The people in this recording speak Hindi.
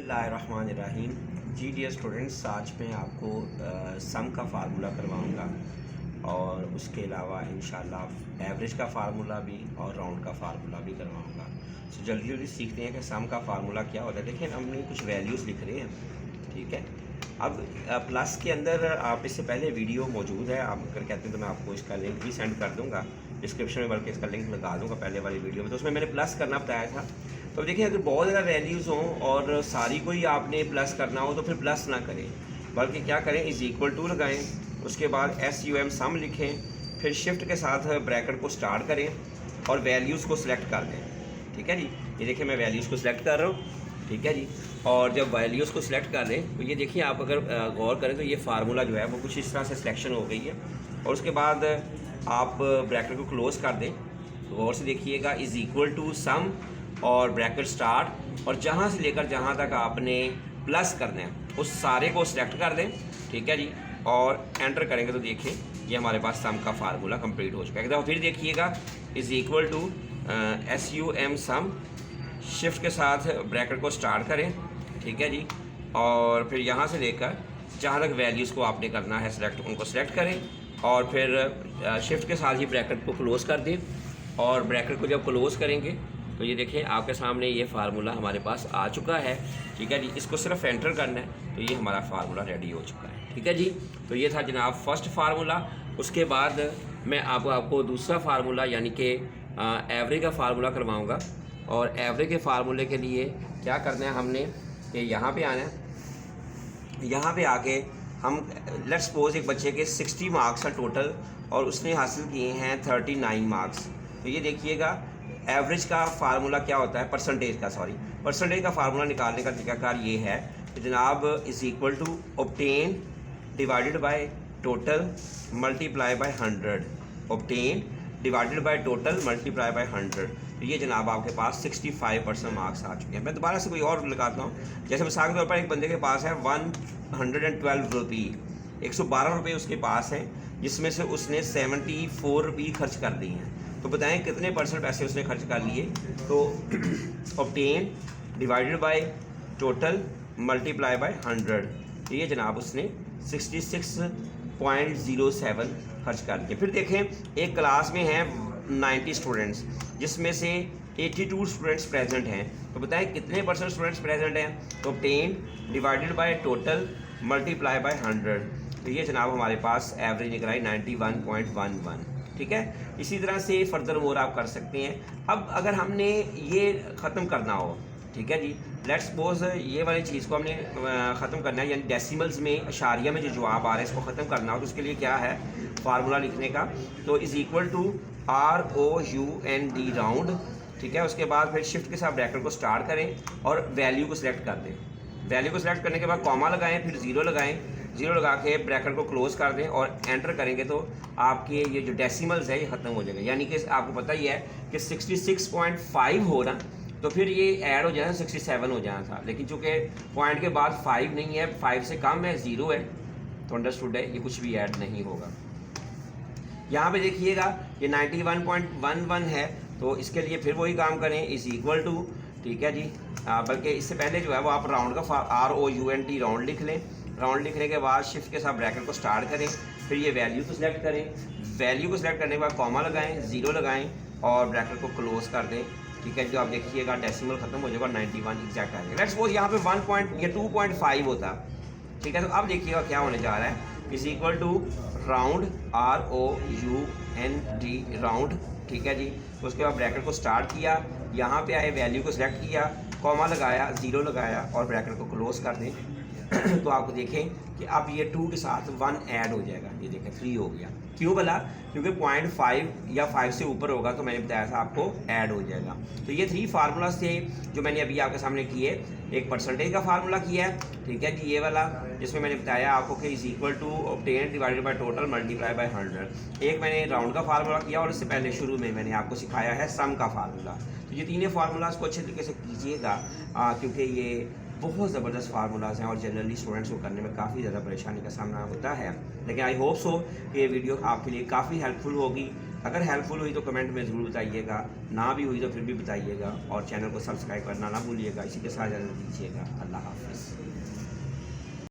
बिस्मिल्लाहिर्रहमानिर्रहीम। जी डियर स्टूडेंट्स, आज मैं आपको सम का फार्मूला करवाऊंगा और उसके अलावा इंशाल्लाह एवरेज का फार्मूला भी और राउंड का फार्मूला भी करवाऊंगा। तो जल्दी जल्दी सीखते हैं कि सम का फार्मूला क्या होता है। देखिए, हमने कुछ वैल्यूज़ लिख रहे हैं, ठीक है। अब प्लस के अंदर आप इससे पहले वीडियो मौजूद है, आप अगर कहते हैं तो मैं आपको इसका लिंक भी सेंड कर दूँगा डिस्क्रिप्शन में, बल्कि इसका लिंक लगा दूँगा पहले वाली वीडियो में। तो उसमें मैंने प्लस करना बताया था। तो देखिए, अगर बहुत ज़्यादा वैल्यूज़ हों और सारी को ही आपने प्लस करना हो तो फिर प्लस ना करें, बल्कि क्या करें, इज़ इक्वल टू लगाएं, उसके बाद SUM सम लिखें, फिर शिफ्ट के साथ ब्रैकेट को स्टार्ट करें और वैल्यूज़ को सिलेक्ट कर दें। ठीक है जी, ये देखिए मैं वैल्यूज़ को सिलेक्ट कर रहा हूँ, ठीक है जी। और जब वैल्यूज़ को सिलेक्ट कर लें तो ये देखिए, आप अगर गौर करें तो ये फार्मूला जो है वो कुछ इस तरह से सिलेक्शन हो गई है। और उसके बाद आप ब्रैकेट को क्लोज़ कर दें, गौर से देखिएगा, इज़ इक्वल टू सम और ब्रैकेट स्टार्ट, और जहाँ से लेकर जहाँ तक आपने प्लस करना है उस सारे को सिलेक्ट कर दें, ठीक है जी। और एंटर करेंगे तो देखिए ये हमारे पास सम का फार्मूला कंप्लीट हो चुका है। एक दफ़ा फिर देखिएगा, is equal to SUM sum, shift के साथ ब्रैकेट को स्टार्ट करें, ठीक है जी। और फिर यहाँ से लेकर जहाँ तक वैल्यूज़ को आपने करना है सिलेक्ट, उनको सिलेक्ट करें और फिर शिफ्ट के साथ ही ब्रैकेट को क्लोज़ कर दें। और ब्रैकेट को जब क्लोज़ करेंगे तो ये देखिए आपके सामने ये फार्मूला हमारे पास आ चुका है, ठीक है जी। इसको सिर्फ एंटर करना है तो ये हमारा फार्मूला रेडी हो चुका है, ठीक है जी। तो ये था जनाब फर्स्ट फार्मूला। उसके बाद मैं आपको दूसरा फार्मूला यानी कि एवरेज का फार्मूला करवाऊँगा। और एवरेज के फार्मूले के लिए क्या करना है हमने कि यहाँ पे आना है, यहाँ पे आके हम लेट्स सपोज एक बच्चे के 60 मार्क्स हैं टोटल और उसने हासिल किए हैं 39 मार्क्स। तो ये देखिएगा एवरेज का फार्मूला क्या होता है, परसेंटेज का फार्मूला निकालने का तरीकाकार ये है कि जनाब is equal to obtain divided by total multiply by 100, obtain divided by total multiply by 100। तो ये जनाब आपके पास 65% मार्क्स आ चुके हैं। मैं दोबारा से कोई और लगाता हूँ, जैसे मिसाल के तौर पर एक बंदे के पास है 112 रुपये, 112 रुपये उसके पास हैं, जिसमें से उसने 74 रुपये खर्च कर दिए हैं। तो बताएं कितने परसेंट पैसे उसने खर्च कर लिए। तो obtain divided by total multiply by 100, तो ये जनाब उसने 66.07 खर्च कर दिए। फिर देखें, एक क्लास में हैं 90 स्टूडेंट्स, जिसमें से 82 स्टूडेंट्स प्रेजेंट हैं। तो बताएं कितने परसेंट स्टूडेंट्स प्रेजेंट हैं। तो 10 divided by total multiply by 100, तो ये जनाब हमारे पास एवरेज निकल आई 91.11, ठीक है। इसी तरह से फर्दर मोर आप कर सकते हैं। अब अगर हमने ये ख़त्म करना हो, ठीक है जी, लेट्स सपोज ये वाली चीज़ को हमने ख़त्म करना है, यानी डेसिमल्स में, अशारिया में जो जवाब आ रहे हैं इसको ख़त्म करना हो, तो उसके लिए क्या है फार्मूला लिखने का। तो is equal to ROUND round, ठीक है। उसके बाद फिर शिफ्ट के साथ ब्रैकेट को स्टार्ट करें और वैल्यू को सिलेक्ट कर दें। वैल्यू को सिलेक्ट करने के बाद कॉमा लगाएं, फिर ज़ीरो लगाएं, ज़ीरो लगा के ब्रैकेट को क्लोज़ कर दें और एंटर करेंगे तो आपके ये जो डेसिमल्स है ये ख़त्म हो जाएगा। यानी कि आपको पता ही है कि 66.5 हो ना, तो फिर ये ऐड हो जाना 67 हो जाना था, लेकिन चूँकि पॉइंट के बाद 5 नहीं है, 5 से कम है, 0 है, तो अंडरस्टूड है, ये कुछ भी ऐड नहीं होगा। यहाँ पे देखिएगा ये 91.11 है, तो इसके लिए फिर वही काम करें, इज़ इक्वल टू, ठीक है जी। बल्कि इससे पहले जो है वो आप राउंड का ROUND राउंड लिख लें। राउंड लिखने के बाद शिफ्ट के साथ ब्रैकेट को स्टार्ट करें, फिर ये वैल्यू को सिलेक्ट करें, वैल्यू को सिलेक्ट करने के बाद कॉमा लगाएं, ज़ीरो लगाएं और ब्रैकेट को क्लोज़ कर दें, ठीक है। जो आप देखिएगा डेसिमल खत्म हो जाएगा, 91 एग्जैक्ट आ जाएगा। लेट्स सपोज यहाँ पे 2.5 होता, ठीक है। तो अब देखिएगा क्या होने जा रहा है, is equal to round ROUND round, ठीक है जी। उसके बाद ब्रैकेट को स्टार्ट किया, यहाँ पे आए, वैल्यू को सिलेक्ट किया, कॉमा लगाया, ज़ीरो लगाया और ब्रैकेट को क्लोज़ कर दें। तो आप देखें कि अब ये 2 के साथ 1 ऐड हो जाएगा, ये देखें 3 हो गया। क्यों बोला, क्योंकि 0.5 या 5 से ऊपर होगा तो मैंने बताया था आपको ऐड हो जाएगा। तो ये 3 फार्मूलाज थे जो मैंने अभी आपके सामने किए। एक परसेंटेज का फार्मूला किया है, ठीक है जी, ये वाला, जिसमें मैंने बताया आपको कि is equal to obtain divided by total multiply by 100। एक मैंने राउंड का फार्मूला किया और इससे पहले शुरू में मैंने आपको सिखाया है सम का फार्मूला। तो ये तीनों फार्मूलाज को अच्छे तरीके से कीजिएगा, क्योंकि ये बहुत ज़बरदस्त फार्मूलाज हैं और जनरली स्टूडेंट्स को करने में काफ़ी ज़्यादा परेशानी का सामना होता है। लेकिन आई होप सो कि ये वीडियो आपके लिए काफ़ी हेल्पफुल होगी। अगर हेल्पफुल हुई तो कमेंट में ज़रूर बताइएगा, ना भी हुई तो फिर भी बताइएगा, और चैनल को सब्सक्राइब करना ना भूलिएगा। इसी के साथ इजाज़त दीजिएगा। अल्लाह हाफ़िज़।